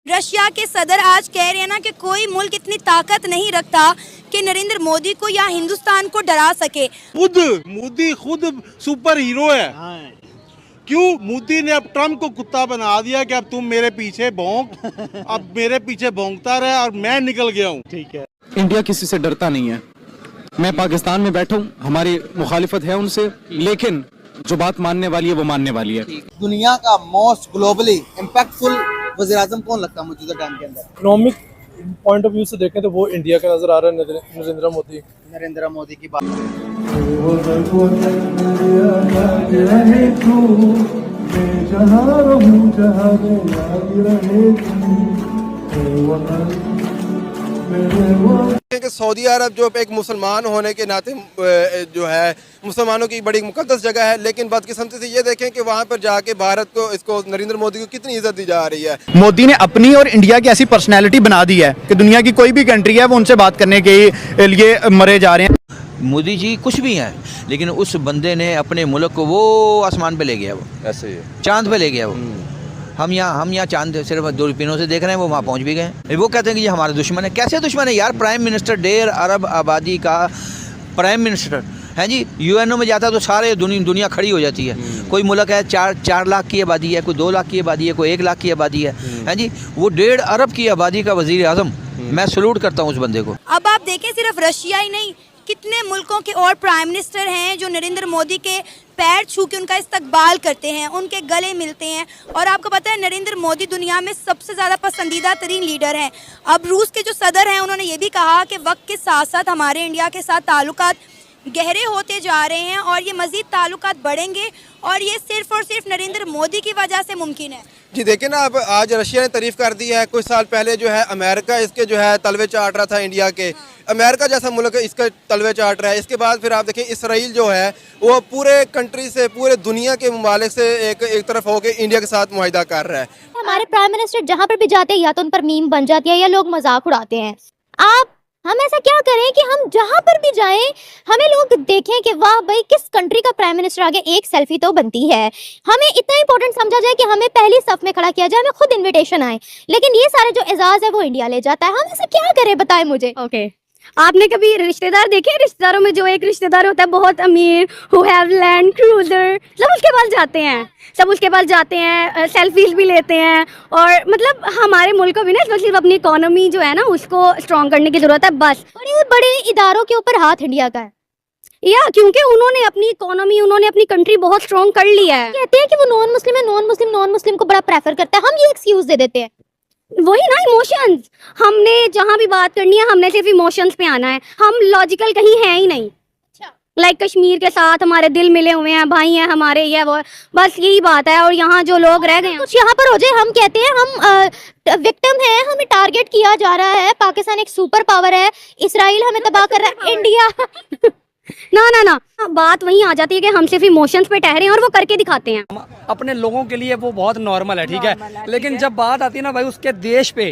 Russia के सदर आज कह रहे हैं ना कि कोई मुल्क इतनी ताकत नहीं रखता कि नरेंद्र मोदी को या हिंदुस्तान को डरा सके। मोदी खुद सुपर हीरो है। क्यों मोदी ने अब ट्रम्प को कुत्ता बना दिया कि अब तुम मेरे पीछे भौंक, अब मेरे पीछे भौंकता रहे और मैं निकल गया हूँ। ठीक है, इंडिया किसी से डरता नहीं है। मैं पाकिस्तान में बैठा हूँ, हमारी मुखालिफत है उनसे, लेकिन जो बात मानने वाली है वो मानने वाली है। दुनिया का मोस्ट ग्लोबली इम्पैक्टफुल वज़ीर-ए-आज़म कौन लगता है मौजूदा टाइम के अंदर? इकोनॉमिक पॉइंट ऑफ व्यू से देखें तो वो इंडिया का नजर आ रहा है, नरेंद्र मोदी की बात। कि सऊदी अरब जो एक मुसलमान होने के नाते जो है मुसलमानों की बड़ी मुकद्दस जगह है, लेकिन बदकिस्मती से ये देखें कि वहाँ पर जाके भारत को, इसको नरेंद्र मोदी को कितनी इज्जत दी जा रही है। मोदी ने अपनी और इंडिया की ऐसी पर्सनैलिटी बना दी है कि दुनिया की कोई भी कंट्री है वो उनसे बात करने के लिए मरे जा रहे हैं। मोदी जी कुछ भी हैं, लेकिन उस बंदे ने अपने मुल्क को वो आसमान पे ले गया, वो ऐसे चांद पे ले गया। वो हम यहाँ चांद सिर्फ दूरबीनों से देख रहे हैं, वो वहाँ पहुँच भी गए। वो कहते हैं कि ये हमारे दुश्मन है। कैसे दुश्मन है यार? प्राइम मिनिस्टर 1.5 अरब आबादी का प्राइम मिनिस्टर है जी। यूएनओ में जाता है तो सारे दुनिया खड़ी हो जाती है। कोई मुल्क है 4 लाख की आबादी है, कोई 2 लाख की आबादी है, कोई 1 लाख की आबादी है जी। वो 1.5 अरब की आबादी का वज़ीर आज़म, मैं सलूट करता हूँ उस बंदे को। अब आप देखें, सिर्फ रशिया ही नहीं, कितने मुल्कों के और प्राइम मिनिस्टर हैं जो नरेंद्र मोदी के पैर छू के उनका इस्तकबाल करते हैं, उनके गले मिलते हैं। और आपको पता है नरेंद्र मोदी दुनिया में सबसे ज़्यादा पसंदीदा तरीन लीडर हैं। अब रूस के जो सदर हैं उन्होंने ये भी कहा कि वक्त के साथ साथ हमारे इंडिया के साथ ताल्लुकात गहरे होते जा रहे हैं और ये मज़ीद ताल्लुकात बढ़ेंगे और ये सिर्फ और सिर्फ नरेंद्र मोदी की वजह से मुमकिन है। जी देखिए ना, अब आज रशिया ने तारीफ कर दी है। कुछ साल पहले जो है अमेरिका इसके जो है तलवे चाट रहा था इंडिया के। अमेरिका जैसा मुल्क इसका तलवे चाट रहा है। इसके बाद फिर आप देखिए इसराइल जो है वो पूरे कंट्री से, पूरे दुनिया के ममालिक से एक तरफ होकर इंडिया के साथ मुआहिदा कर रहा है। हमारे प्राइम मिनिस्टर जहाँ पर भी जाते हैं या तो उन पर मीम बन जाती है या लोग मजाक उड़ाते हैं। हम ऐसा क्या करें कि हम जहाँ पर भी जाएं हमें लोग देखें कि वाह भाई किस कंट्री का प्राइम मिनिस्टर आगे एक सेल्फी तो बनती है। हमें इतना इंपॉर्टेंट समझा जाए कि हमें पहली सफ में खड़ा किया जाए, हमें खुद इनविटेशन आए, लेकिन ये सारे जो एजाज है वो इंडिया ले जाता है। हम ऐसा क्या करें, बताएं मुझे। ओके, आपने कभी रिश्तेदार देखे? रिश्तेदारों में जो एक रिश्तेदार होता है बहुत अमीर, हु हैव लैंड क्रूजर, सब उसके पास जाते हैं, सेल्फीज भी लेते हैं। और मतलब हमारे मुल्क को भी ना सिर्फ अपनी इकोनॉमी जो है ना उसको स्ट्रॉन्ग करने की जरूरत है बस। बड़े बड़े इदारों के ऊपर हाथ इंडिया का है या क्योंकि उन्होंने अपनी इकोनॉमी, उन्होंने अपनी कंट्री बहुत स्ट्रॉन्ग कर लिया है। कहते हैं कि वो नॉन मुस्लिम है, नॉन मुस्लिम को बड़ा प्रेफर करता है। हम ये एक्सक्यूज दे देते हैं। वही ना, इमोशंस। हमने जहाँ भी बात करनी है हमने सिर्फ इमोशंस पे आना है, हम लॉजिकल कहीं है ही नहीं। लाइक कश्मीर के साथ हमारे दिल मिले हुए हैं, भाई हैं हमारे, ये वो, बस यही बात है। और यहाँ जो लोग रह गए हैं कुछ यहाँ पर हो जाए, हम कहते हैं हम विक्टिम हैं, हमें टारगेट किया जा रहा है, पाकिस्तान एक सुपर पावर है, इसराइल हमें तबाह कर रहा है, इंडिया ना बात वहीं आ जाती है कि हम सिर्फ इमोशंस पे ठहरे हैं और वो करके दिखाते हैं। अपने लोगों के लिए वो बहुत नॉर्मल है, ठीक है, लेकिन जब बात आती है ना भाई उसके देश पे,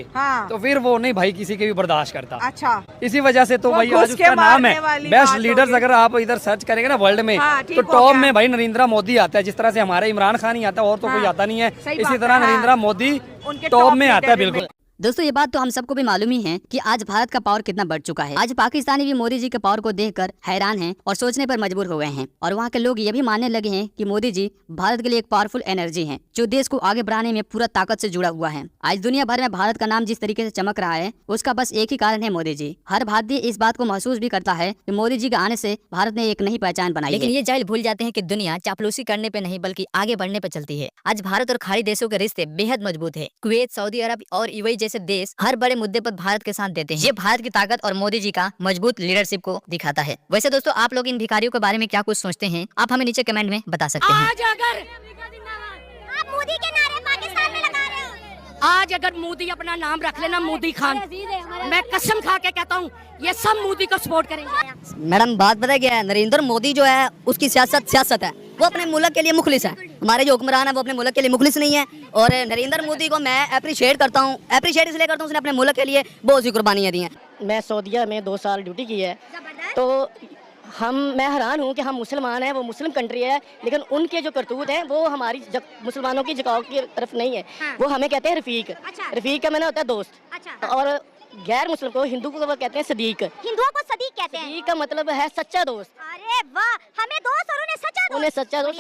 तो फिर वो नहीं भाई किसी के भी बर्दाश्त करता। अच्छा, इसी वजह से तो भाई आज उसका नाम है बेस्ट लीडर्स। अगर आप इधर सर्च करेंगे ना वर्ल्ड में, तो टॉप में भाई नरेंद्र मोदी आता है। जिस तरह से हमारे इमरान खान ही आता है और तो कोई आता नहीं है, इसी तरह नरेंद्र मोदी टॉप में आता है। बिल्कुल दोस्तों, ये बात तो हम सबको भी मालूम ही है कि आज भारत का पावर कितना बढ़ चुका है। आज पाकिस्तानी भी मोदी जी के पावर को देखकर हैरान हैं और सोचने पर मजबूर हो गए हैं। और वहाँ के लोग ये भी मानने लगे हैं कि मोदी जी भारत के लिए एक पावरफुल एनर्जी हैं, जो देश को आगे बढ़ाने में पूरा ताकत से जुड़ा हुआ है। आज दुनिया भर में भारत का नाम जिस तरीके से चमक रहा है उसका बस एक ही कारण है, मोदी जी। हर भारतीय इस बात को महसूस भी करता है कि मोदी जी के आने से भारत ने एक नई पहचान बनाई। लेकिन ये जाहिल भूल जाते हैं कि दुनिया चापलूसी करने पे नहीं बल्कि आगे बढ़ने पे चलती है। आज भारत और खाड़ी देशों के रिश्ते बेहद मजबूत है। कुवैत, सऊदी अरब और यूएई जैसे देश हर बड़े मुद्दे पर भारत के साथ देते हैं। ये भारत की ताकत और मोदी जी का मजबूत लीडरशिप को दिखाता है। वैसे दोस्तों, आप लोग इन भिखारियों के बारे में क्या कुछ सोचते हैं, आप हमें नीचे कमेंट में बता सकते हैं। आज अगर आप मोदी के नारे पाकिस्तान में लगा रहे हो, आज अगर मोदी अपना नाम रख लेना, मोदी खान, मैं कसम खा के कहता हूँ ये सब मोदी को सपोर्ट करेंगे। मैडम, बात पता क्या है, नरेंद्र मोदी जो है उसकी सियासत है, वो अपने मुल्क के लिए मुखलिस है। हमारे जो हुक्मरान है वो अपने मुल्क के लिए मुखलिस नहीं है। और नरेंद्र मोदी को मैं अप्रिशिएट करता हूँ, अप्रिशिएट इसलिए करता हूँ उसने अपने मुल्क के लिए बहुत सी कुर्बानियाँ दी हैं। मैं सऊदीया में 2 साल ड्यूटी की है, तो मैं हैरान हूँ कि हम मुसलमान हैं, वो मुस्लिम कंट्री है, लेकिन उनके जो करतूत हैं वो हमारी मुसलमानों की झुकाव की तरफ नहीं है। वो हमें कहते हैं रफीक। रफीक का मैंने होता है दोस्त। और गैर मुस्लिम को, हिंदू को वो कहते हैं सदीक। हिंदुओं को सदीक कहते हैं। सदीक का मतलब है सच्चा दोस्त। अरे वाह, हमें दोस्त और उन्हें सच्चा दोस्त।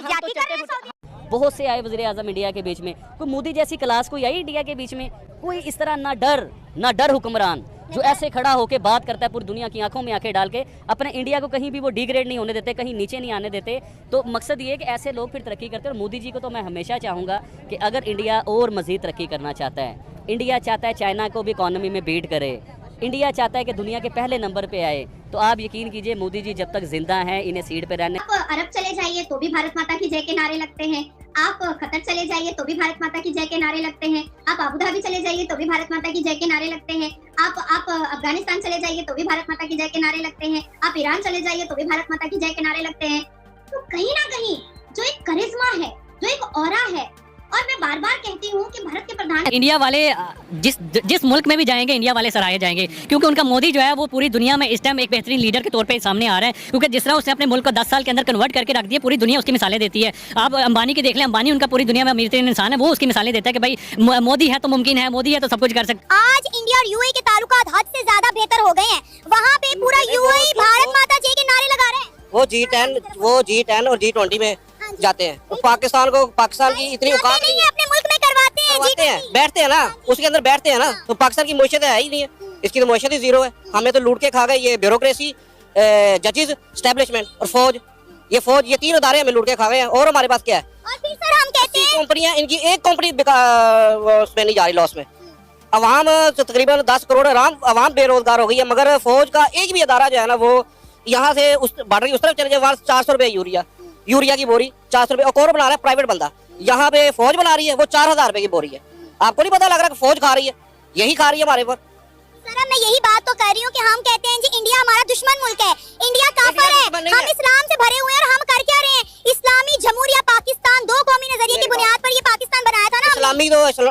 बहुत से आए वज़ीर आज़म इंडिया के बीच में, कोई मोदी जैसी क्लास कोई आई इंडिया के बीच में? कोई इस तरह ना डर हुक्मरान जो ऐसे खड़ा होकर बात करता है पूरी दुनिया की आंखों में आंखें डाल के, अपने इंडिया को कहीं भी वो डिग्रेड नहीं होने देते, कहीं नीचे नहीं आने देते। तो मकसद ये है कि ऐसे लोग फिर तरक्की करते हैं। और मोदी जी को तो मैं हमेशा चाहूँगा कि अगर इंडिया और मज़ीद तरक्की करना चाहता है, इंडिया चाहता है चाइना को भी इकॉनमी में बीट करे, इंडिया चाहता है कि दुनिया के पहले नंबर पे आए, तो आप यकीन कीजिए मोदी जी जब तक जिंदा हैं इन्हें सीट पे रहने। आप अरब चले जाइए तो भी भारत माता की जय के नारे लगते हैं, आप कतर चले जाइए तो भी भारत माता की जय के नारे लगते हैं, आप अबू धाबी चले जाइए तो भी भारत माता की जय के नारे लगते हैं, आप अफगानिस्तान चले जाइए तो भी भारत माता की जय के नारे लगते हैं, आप ईरान चले जाइए तो भी भारत माता की जय के नारे लगते हैं। तो कहीं ना कहीं जो एक करिश्मा है, जो एक ऑरा है, और मैं बार बार कहती हूँ कि भारत के प्रधान इंडिया वाले जिस मुल्क में भी जाएंगे इंडिया वाले सराहे जाएंगे, क्योंकि उनका मोदी जो है वो पूरी दुनिया में इस टाइम एक बेहतरीन लीडर के तौर पे सामने आ रहा है। क्योंकि जिस तरह उसने अपने मुल्क को 10 साल के अंदर कन्वर्ट करके रख दिया, पूरी दुनिया उसकी मिसालें देती है। आप अंबानी की देख लें, अंबानी उनका पूरी दुनिया में अमीर इंसान है, वो उसकी मिसालें देता है कि भाई मोदी है तो मुमकिन है, मोदी है तो सब कुछ कर सकते। आज इंडिया और यूएई के ताल्लुकात हद से ज्यादा बेहतर हो गए हैं। वहाँ पे पूरा यूएई भारत माता जय के नारे लगा रहे हैं। वो G10 और G20 में जाते हैं। तो पाकिस्तान की इतनी औकात नहीं है, अपने मुल्क में करवाते हैं, बैठते हैं ना, उसके अंदर बैठते हैं ना। तो पाकिस्तान की मैशत है ही नहीं है, इसकी तो मैशत ही जीरो है। हमें तो लूट के खा गए ये ब्यूरोक्रेसी, जजेस, एस्टेब्लिशमेंट और फौज। ये 3 अदारे हमें लूट के खा गए हैं। और हमारे पास क्या है? और फिर सर हम कहते हैं कंपनियां, इनकी एक कंपनी उसमें नहीं जा रही लॉस में। अवाम तकरीबन 10 करोड़ अवाम बेरोजगार हो गई है, मगर फौज का एक भी अदारा जो है ना, वो यहाँ से उस बॉर्डर की उस तरफ चले जाए, वहाँ 400 रुपए यूरिया की बोरी 400 रुपए। और कौन बना रहा है? प्राइवेट बंदा। यहाँ पे फौज बना रही है, वो 4000 रुपए की बोरी है। आपको नहीं पता लग रहा कि फौज खा रही है? यही खा रही है हमारे पर। सर मैं यही बात तो कर रही हूँ कि हम कहते हैं जी इंडिया हमारा दुश्मन मुल्क है, इंडिया काफिर है, हम इस्लाम से भरे हुए हैं। और हम कर क्या रहे हैं? इस्लामी जमहूरिया पाकिस्तान, 2 कौमी नजरिए की बुनियाद पर ये पाकिस्तान बनाया था ना।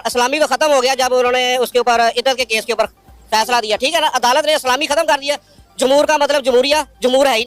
इस्लामी तो खत्म हो गया जब उन्होंने उसके ऊपर इद्दत के केस के ऊपर फैसला दिया, ठीक है ना। अदालत ने इस्लामी खत्म कर दिया। जमहूर का मतलब जमहूरिया, जमहूर है ही